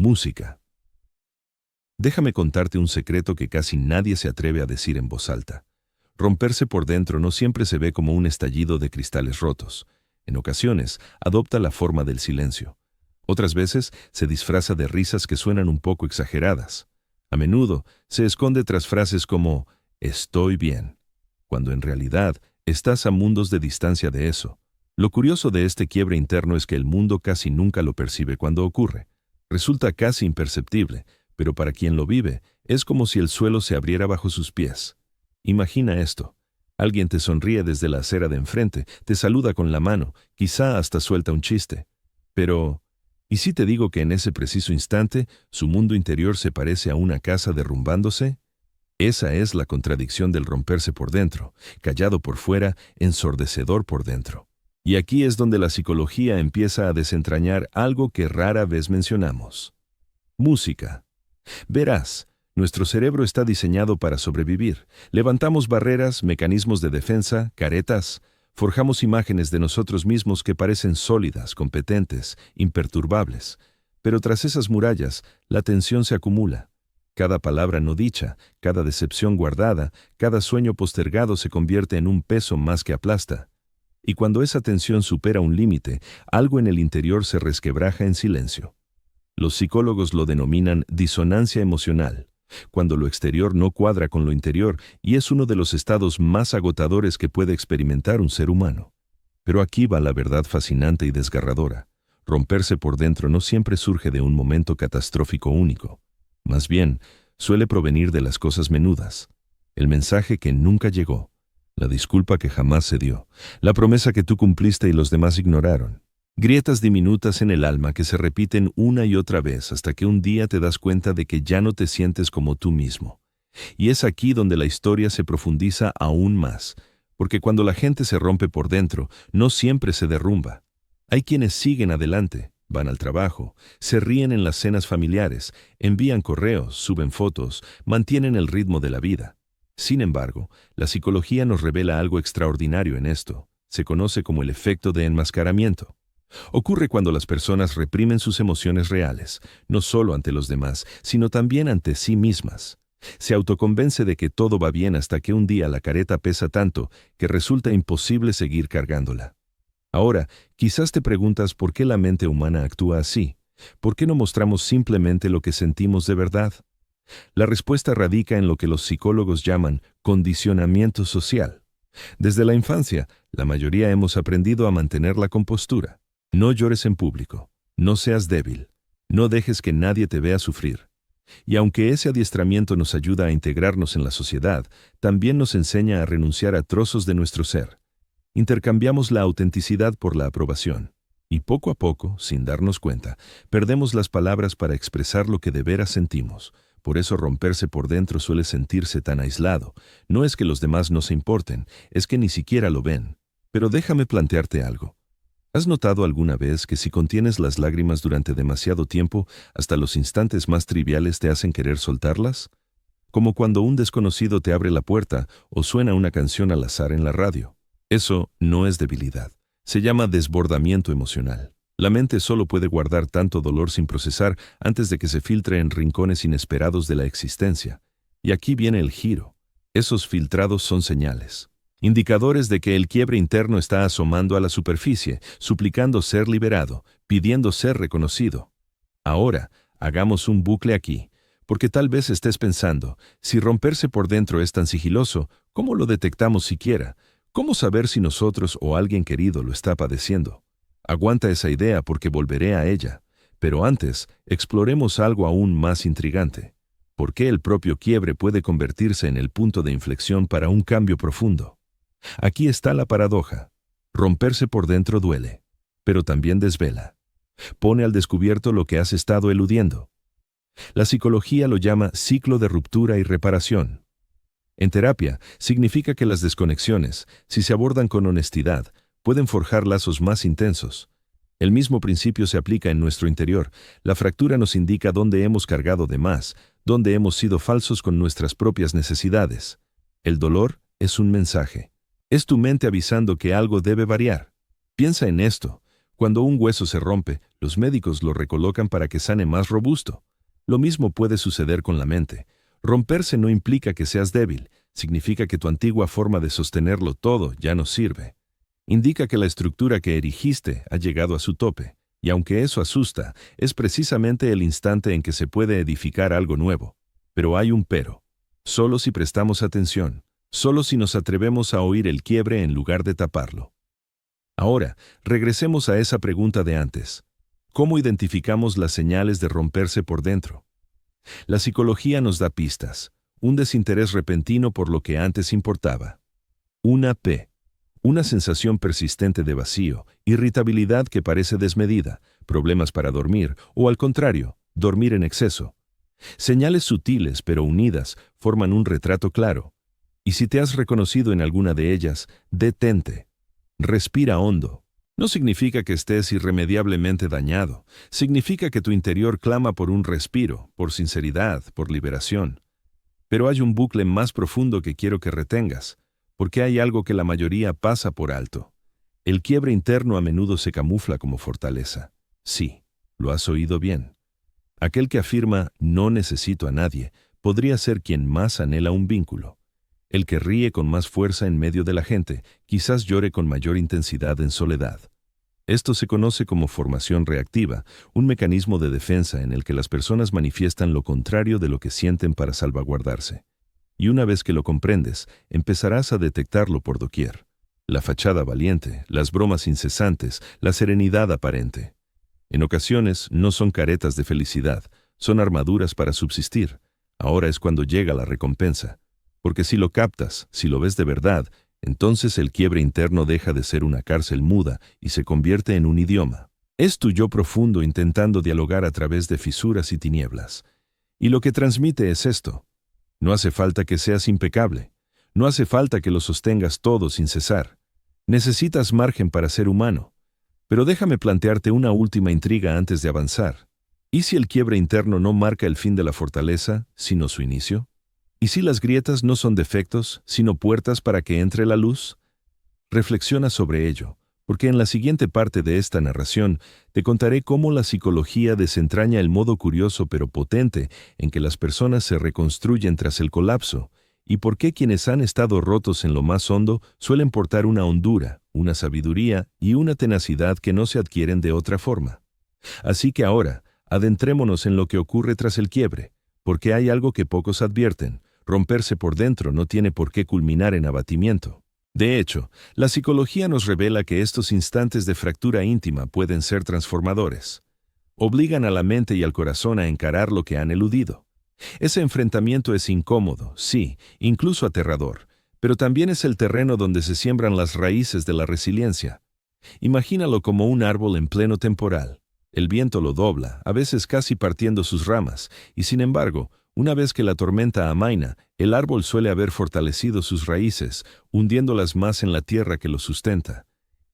Música. Déjame contarte un secreto que casi nadie se atreve a decir en voz alta. Romperse por dentro no siempre se ve como un estallido de cristales rotos. En ocasiones, adopta la forma del silencio. Otras veces, se disfraza de risas que suenan un poco exageradas. A menudo, se esconde tras frases como «estoy bien», cuando en realidad estás a mundos de distancia de eso. Lo curioso de este quiebre interno es que el mundo casi nunca lo percibe cuando ocurre. Resulta casi imperceptible, pero para quien lo vive, es como si el suelo se abriera bajo sus pies. Imagina esto. Alguien te sonríe desde la acera de enfrente, te saluda con la mano, quizá hasta suelta un chiste. Pero, ¿y si te digo que en ese preciso instante, su mundo interior se parece a una casa derrumbándose? Esa es la contradicción del romperse por dentro, callado por fuera, ensordecedor por dentro. Y aquí es donde la psicología empieza a desentrañar algo que rara vez mencionamos. Música. Verás, nuestro cerebro está diseñado para sobrevivir. Levantamos barreras, mecanismos de defensa, caretas. Forjamos imágenes de nosotros mismos que parecen sólidas, competentes, imperturbables. Pero tras esas murallas, la tensión se acumula. Cada palabra no dicha, cada decepción guardada, cada sueño postergado se convierte en un peso más que aplasta. Y cuando esa tensión supera un límite, algo en el interior se resquebraja en silencio. Los psicólogos lo denominan disonancia emocional, cuando lo exterior no cuadra con lo interior, y es uno de los estados más agotadores que puede experimentar un ser humano. Pero aquí va la verdad fascinante y desgarradora. Romperse por dentro no siempre surge de un momento catastrófico único. Más bien, suele provenir de las cosas menudas. El mensaje que nunca llegó. La disculpa que jamás se dio, la promesa que tú cumpliste y los demás ignoraron. Grietas diminutas en el alma que se repiten una y otra vez hasta que un día te das cuenta de que ya no te sientes como tú mismo. Y es aquí donde la historia se profundiza aún más, porque cuando la gente se rompe por dentro, no siempre se derrumba. Hay quienes siguen adelante, van al trabajo, se ríen en las cenas familiares, envían correos, suben fotos, mantienen el ritmo de la vida. Sin embargo, la psicología nos revela algo extraordinario en esto. Se conoce como el efecto de enmascaramiento. Ocurre cuando las personas reprimen sus emociones reales, no solo ante los demás, sino también ante sí mismas. Se autoconvence de que todo va bien hasta que un día la careta pesa tanto que resulta imposible seguir cargándola. Ahora, quizás te preguntas por qué la mente humana actúa así. ¿Por qué no mostramos simplemente lo que sentimos de verdad? La respuesta radica en lo que los psicólogos llaman condicionamiento social. Desde la infancia, la mayoría hemos aprendido a mantener la compostura. No llores en público, no seas débil, no dejes que nadie te vea sufrir. Y aunque ese adiestramiento nos ayuda a integrarnos en la sociedad, también nos enseña a renunciar a trozos de nuestro ser. Intercambiamos la autenticidad por la aprobación. Y poco a poco, sin darnos cuenta, perdemos las palabras para expresar lo que de veras sentimos. Por eso romperse por dentro suele sentirse tan aislado. No es que los demás no se importen, es que ni siquiera lo ven. Pero déjame plantearte algo. ¿Has notado alguna vez que si contienes las lágrimas durante demasiado tiempo, hasta los instantes más triviales te hacen querer soltarlas? Como cuando un desconocido te abre la puerta o suena una canción al azar en la radio. Eso no es debilidad. Se llama desbordamiento emocional. La mente solo puede guardar tanto dolor sin procesar antes de que se filtre en rincones inesperados de la existencia. Y aquí viene el giro. Esos filtrados son señales. Indicadores de que el quiebre interno está asomando a la superficie, suplicando ser liberado, pidiendo ser reconocido. Ahora, hagamos un bucle aquí, porque tal vez estés pensando, si romperse por dentro es tan sigiloso, ¿cómo lo detectamos siquiera? ¿Cómo saber si nosotros o alguien querido lo está padeciendo? Aguanta esa idea porque volveré a ella. Pero antes, exploremos algo aún más intrigante. ¿Por qué el propio quiebre puede convertirse en el punto de inflexión para un cambio profundo? Aquí está la paradoja. Romperse por dentro duele, pero también desvela. Pone al descubierto lo que has estado eludiendo. La psicología lo llama ciclo de ruptura y reparación. En terapia, significa que las desconexiones, si se abordan con honestidad, pueden forjar lazos más intensos. El mismo principio se aplica en nuestro interior. La fractura nos indica dónde hemos cargado de más, dónde hemos sido falsos con nuestras propias necesidades. El dolor es un mensaje. Es tu mente avisando que algo debe variar. Piensa en esto. Cuando un hueso se rompe, los médicos lo recolocan para que sane más robusto. Lo mismo puede suceder con la mente. Romperse no implica que seas débil, significa que tu antigua forma de sostenerlo todo ya no sirve. Indica que la estructura que erigiste ha llegado a su tope, y aunque eso asusta, es precisamente el instante en que se puede edificar algo nuevo. Pero hay un pero. Solo si prestamos atención, solo si nos atrevemos a oír el quiebre en lugar de taparlo. Ahora, regresemos a esa pregunta de antes. ¿Cómo identificamos las señales de romperse por dentro? La psicología nos da pistas. Un desinterés repentino por lo que antes importaba. Una P. Una sensación persistente de vacío, irritabilidad que parece desmedida, problemas para dormir o, al contrario, dormir en exceso. Señales sutiles pero unidas forman un retrato claro. Y si te has reconocido en alguna de ellas, detente. Respira hondo. No significa que estés irremediablemente dañado. Significa que tu interior clama por un respiro, por sinceridad, por liberación. Pero hay un bucle más profundo que quiero que retengas, porque hay algo que la mayoría pasa por alto. El quiebre interno a menudo se camufla como fortaleza. Sí, lo has oído bien. Aquel que afirma «no necesito a nadie» podría ser quien más anhela un vínculo. El que ríe con más fuerza en medio de la gente, quizás llore con mayor intensidad en soledad. Esto se conoce como formación reactiva, un mecanismo de defensa en el que las personas manifiestan lo contrario de lo que sienten para salvaguardarse. Y una vez que lo comprendes, empezarás a detectarlo por doquier. La fachada valiente, las bromas incesantes, la serenidad aparente. En ocasiones no son caretas de felicidad, son armaduras para subsistir. Ahora es cuando llega la recompensa. Porque si lo captas, si lo ves de verdad, entonces el quiebre interno deja de ser una cárcel muda y se convierte en un idioma. Es tu yo profundo intentando dialogar a través de fisuras y tinieblas. Y lo que transmite es esto. No hace falta que seas impecable. No hace falta que lo sostengas todo sin cesar. Necesitas margen para ser humano. Pero déjame plantearte una última intriga antes de avanzar. ¿Y si el quiebre interno no marca el fin de la fortaleza, sino su inicio? ¿Y si las grietas no son defectos, sino puertas para que entre la luz? Reflexiona sobre ello, porque en la siguiente parte de esta narración te contaré cómo la psicología desentraña el modo curioso pero potente en que las personas se reconstruyen tras el colapso, y por qué quienes han estado rotos en lo más hondo suelen portar una hondura, una sabiduría y una tenacidad que no se adquieren de otra forma. Así que ahora, adentrémonos en lo que ocurre tras el quiebre, porque hay algo que pocos advierten. Romperse por dentro no tiene por qué culminar en abatimiento. De hecho, la psicología nos revela que estos instantes de fractura íntima pueden ser transformadores. Obligan a la mente y al corazón a encarar lo que han eludido. Ese enfrentamiento es incómodo, sí, incluso aterrador, pero también es el terreno donde se siembran las raíces de la resiliencia. Imagínalo como un árbol en pleno temporal. El viento lo dobla, a veces casi partiendo sus ramas, y sin embargo, una vez que la tormenta amaina, el árbol suele haber fortalecido sus raíces, hundiéndolas más en la tierra que lo sustenta.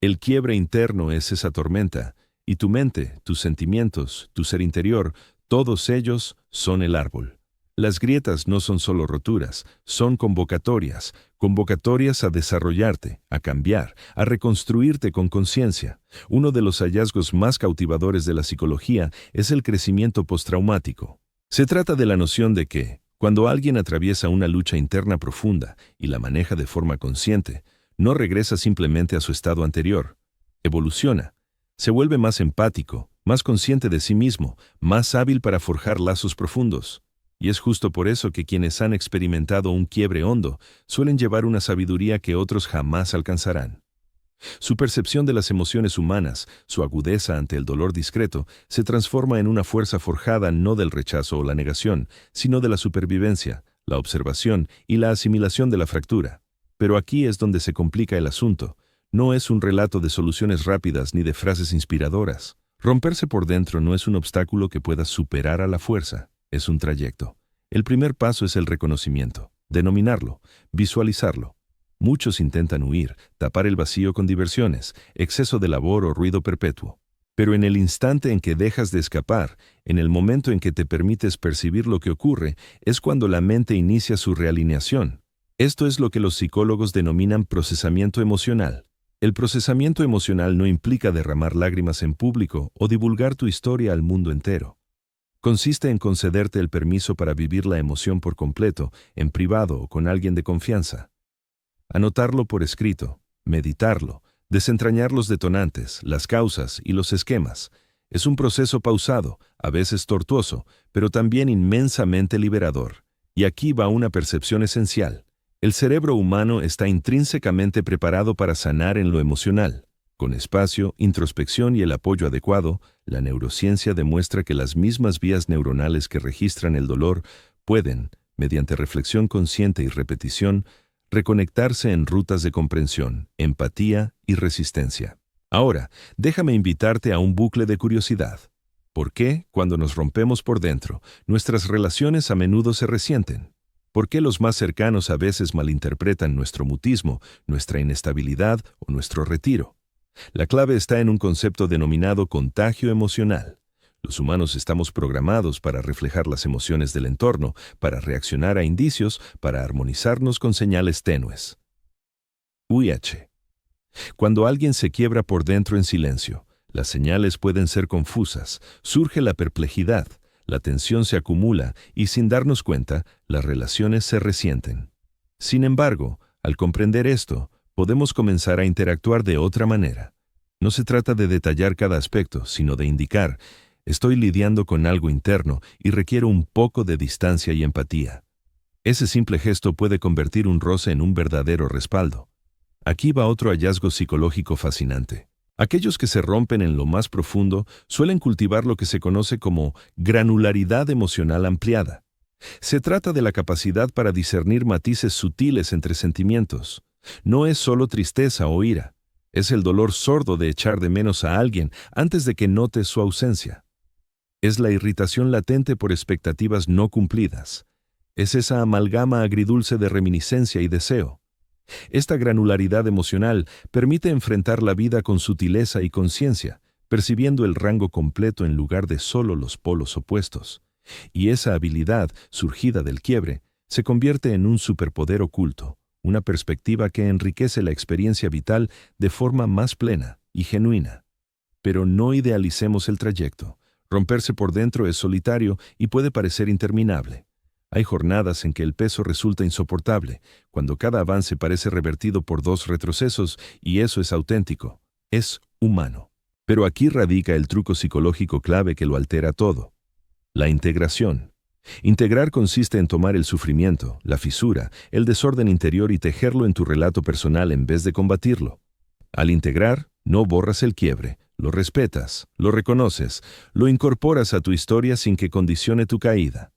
El quiebre interno es esa tormenta, y tu mente, tus sentimientos, tu ser interior, todos ellos son el árbol. Las grietas no son solo roturas, son convocatorias, convocatorias a desarrollarte, a cambiar, a reconstruirte con conciencia. Uno de los hallazgos más cautivadores de la psicología es el crecimiento postraumático. Se trata de la noción de que, cuando alguien atraviesa una lucha interna profunda y la maneja de forma consciente, no regresa simplemente a su estado anterior. Evoluciona. Se vuelve más empático, más consciente de sí mismo, más hábil para forjar lazos profundos. Y es justo por eso que quienes han experimentado un quiebre hondo suelen llevar una sabiduría que otros jamás alcanzarán. Su percepción de las emociones humanas, su agudeza ante el dolor discreto, se transforma en una fuerza forjada no del rechazo o la negación, sino de la supervivencia, la observación y la asimilación de la fractura. Pero aquí es donde se complica el asunto. No es un relato de soluciones rápidas ni de frases inspiradoras. Romperse por dentro no es un obstáculo que puedas superar a la fuerza, es un trayecto. El primer paso es el reconocimiento, denominarlo, visualizarlo. Muchos intentan huir, tapar el vacío con diversiones, exceso de labor o ruido perpetuo. Pero en el instante en que dejas de escapar, en el momento en que te permites percibir lo que ocurre, es cuando la mente inicia su realineación. Esto es lo que los psicólogos denominan procesamiento emocional. El procesamiento emocional no implica derramar lágrimas en público o divulgar tu historia al mundo entero. Consiste en concederte el permiso para vivir la emoción por completo, en privado o con alguien de confianza. Anotarlo por escrito, meditarlo, desentrañar los detonantes, las causas y los esquemas. Es un proceso pausado, a veces tortuoso, pero también inmensamente liberador. Y aquí va una percepción esencial. El cerebro humano está intrínsecamente preparado para sanar en lo emocional. Con espacio, introspección y el apoyo adecuado, la neurociencia demuestra que las mismas vías neuronales que registran el dolor pueden, mediante reflexión consciente y repetición, reconectarse en rutas de comprensión, empatía y resistencia. Ahora, déjame invitarte a un bucle de curiosidad. ¿Por qué, cuando nos rompemos por dentro, nuestras relaciones a menudo se resienten? ¿Por qué los más cercanos a veces malinterpretan nuestro mutismo, nuestra inestabilidad o nuestro retiro? La clave está en un concepto denominado contagio emocional. Los humanos estamos programados para reflejar las emociones del entorno, para reaccionar a indicios, para armonizarnos con señales tenues. UIH. Cuando alguien se quiebra por dentro en silencio, las señales pueden ser confusas, surge la perplejidad, la tensión se acumula y sin darnos cuenta, las relaciones se resienten. Sin embargo, al comprender esto, podemos comenzar a interactuar de otra manera. No se trata de detallar cada aspecto, sino de indicar, estoy lidiando con algo interno y requiero un poco de distancia y empatía. Ese simple gesto puede convertir un roce en un verdadero respaldo. Aquí va otro hallazgo psicológico fascinante. Aquellos que se rompen en lo más profundo suelen cultivar lo que se conoce como granularidad emocional ampliada. Se trata de la capacidad para discernir matices sutiles entre sentimientos. No es solo tristeza o ira. Es el dolor sordo de echar de menos a alguien antes de que notes su ausencia. Es la irritación latente por expectativas no cumplidas. Es esa amalgama agridulce de reminiscencia y deseo. Esta granularidad emocional permite enfrentar la vida con sutileza y conciencia, percibiendo el rango completo en lugar de solo los polos opuestos. Y esa habilidad, surgida del quiebre, se convierte en un superpoder oculto, una perspectiva que enriquece la experiencia vital de forma más plena y genuina. Pero no idealicemos el trayecto. Romperse por dentro es solitario y puede parecer interminable. Hay jornadas en que el peso resulta insoportable, cuando cada avance parece revertido por 2 retrocesos, y eso es auténtico, es humano. Pero aquí radica el truco psicológico clave que lo altera todo: la integración. Integrar consiste en tomar el sufrimiento, la fisura, el desorden interior y tejerlo en tu relato personal en vez de combatirlo. Al integrar, no borras el quiebre, lo respetas, lo reconoces, lo incorporas a tu historia sin que condicione tu caída.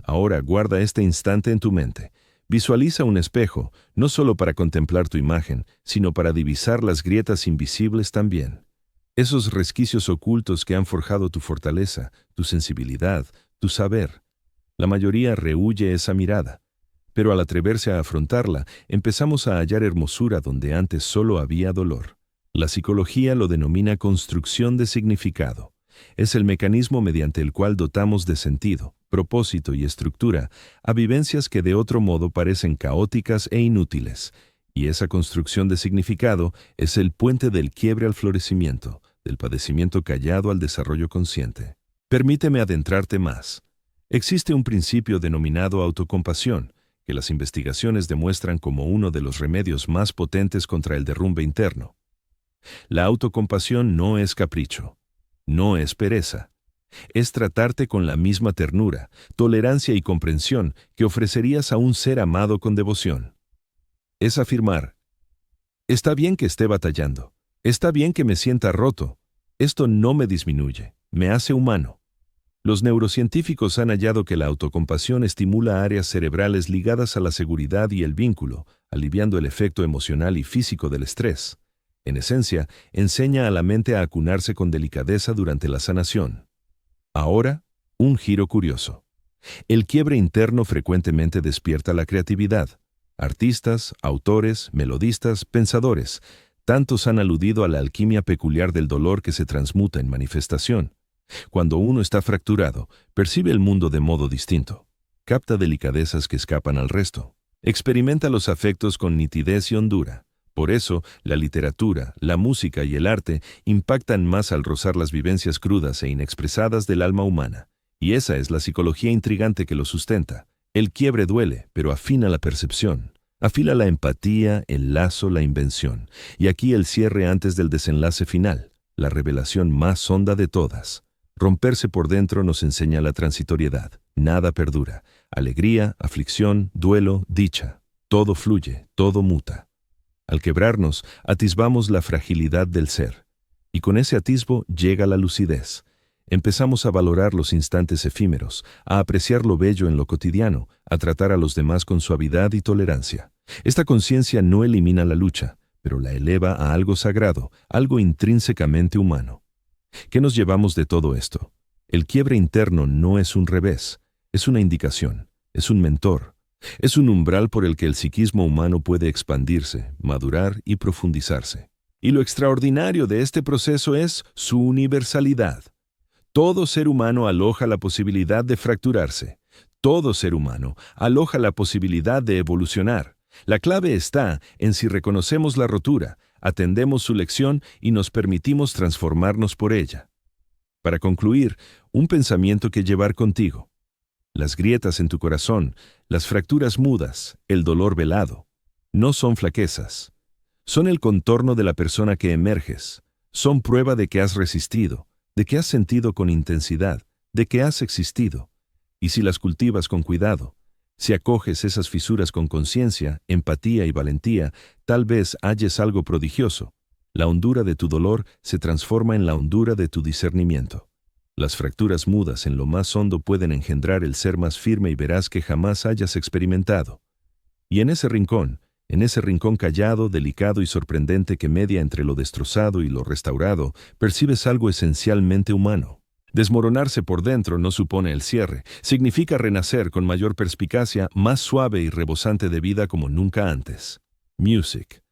Ahora guarda este instante en tu mente. Visualiza un espejo, no solo para contemplar tu imagen, sino para divisar las grietas invisibles también. Esos resquicios ocultos que han forjado tu fortaleza, tu sensibilidad, tu saber. La mayoría rehúye esa mirada, pero al atreverse a afrontarla, empezamos a hallar hermosura donde antes solo había dolor. La psicología lo denomina construcción de significado. Es el mecanismo mediante el cual dotamos de sentido, propósito y estructura a vivencias que de otro modo parecen caóticas e inútiles. Y esa construcción de significado es el puente del quiebre al florecimiento, del padecimiento callado al desarrollo consciente. Permíteme adentrarte más. Existe un principio denominado autocompasión, que las investigaciones demuestran como uno de los remedios más potentes contra el derrumbe interno. La autocompasión no es capricho, no es pereza. Es tratarte con la misma ternura, tolerancia y comprensión que ofrecerías a un ser amado con devoción. Es afirmar: está bien que esté batallando, está bien que me sienta roto, esto no me disminuye, me hace humano. Los neurocientíficos han hallado que la autocompasión estimula áreas cerebrales ligadas a la seguridad y el vínculo, aliviando el efecto emocional y físico del estrés. En esencia, enseña a la mente a acunarse con delicadeza durante la sanación. Ahora, un giro curioso. El quiebre interno frecuentemente despierta la creatividad. Artistas, autores, melodistas, pensadores, tantos han aludido a la alquimia peculiar del dolor que se transmuta en manifestación. Cuando uno está fracturado, percibe el mundo de modo distinto. Capta delicadezas que escapan al resto. Experimenta los afectos con nitidez y hondura. Por eso, la literatura, la música y el arte impactan más al rozar las vivencias crudas e inexpresadas del alma humana. Y esa es la psicología intrigante que lo sustenta. El quiebre duele, pero afina la percepción. Afila la empatía, el lazo, la invención. Y aquí el cierre antes del desenlace final, la revelación más honda de todas. Romperse por dentro nos enseña la transitoriedad. Nada perdura. Alegría, aflicción, duelo, dicha. Todo fluye, todo muta. Al quebrarnos, atisbamos la fragilidad del ser. Y con ese atisbo llega la lucidez. Empezamos a valorar los instantes efímeros, a apreciar lo bello en lo cotidiano, a tratar a los demás con suavidad y tolerancia. Esta conciencia no elimina la lucha, pero la eleva a algo sagrado, algo intrínsecamente humano. ¿Qué nos llevamos de todo esto? El quiebre interno no es un revés, es una indicación, es un mentor. Es un umbral por el que el psiquismo humano puede expandirse, madurar y profundizarse. Y lo extraordinario de este proceso es su universalidad. Todo ser humano aloja la posibilidad de fracturarse. Todo ser humano aloja la posibilidad de evolucionar. La clave está en si reconocemos la rotura, atendemos su lección y nos permitimos transformarnos por ella. Para concluir, un pensamiento que llevar contigo. Las grietas en tu corazón, las fracturas mudas, el dolor velado, no son flaquezas. Son el contorno de la persona que emerges. Son prueba de que has resistido, de que has sentido con intensidad, de que has existido. Y si las cultivas con cuidado, si acoges esas fisuras con conciencia, empatía y valentía, tal vez halles algo prodigioso. La hondura de tu dolor se transforma en la hondura de tu discernimiento. Las fracturas mudas en lo más hondo pueden engendrar el ser más firme y veraz que jamás hayas experimentado. Y en ese rincón callado, delicado y sorprendente que media entre lo destrozado y lo restaurado, percibes algo esencialmente humano. Desmoronarse por dentro no supone el cierre, significa renacer con mayor perspicacia, más suave y rebosante de vida como nunca antes. Music.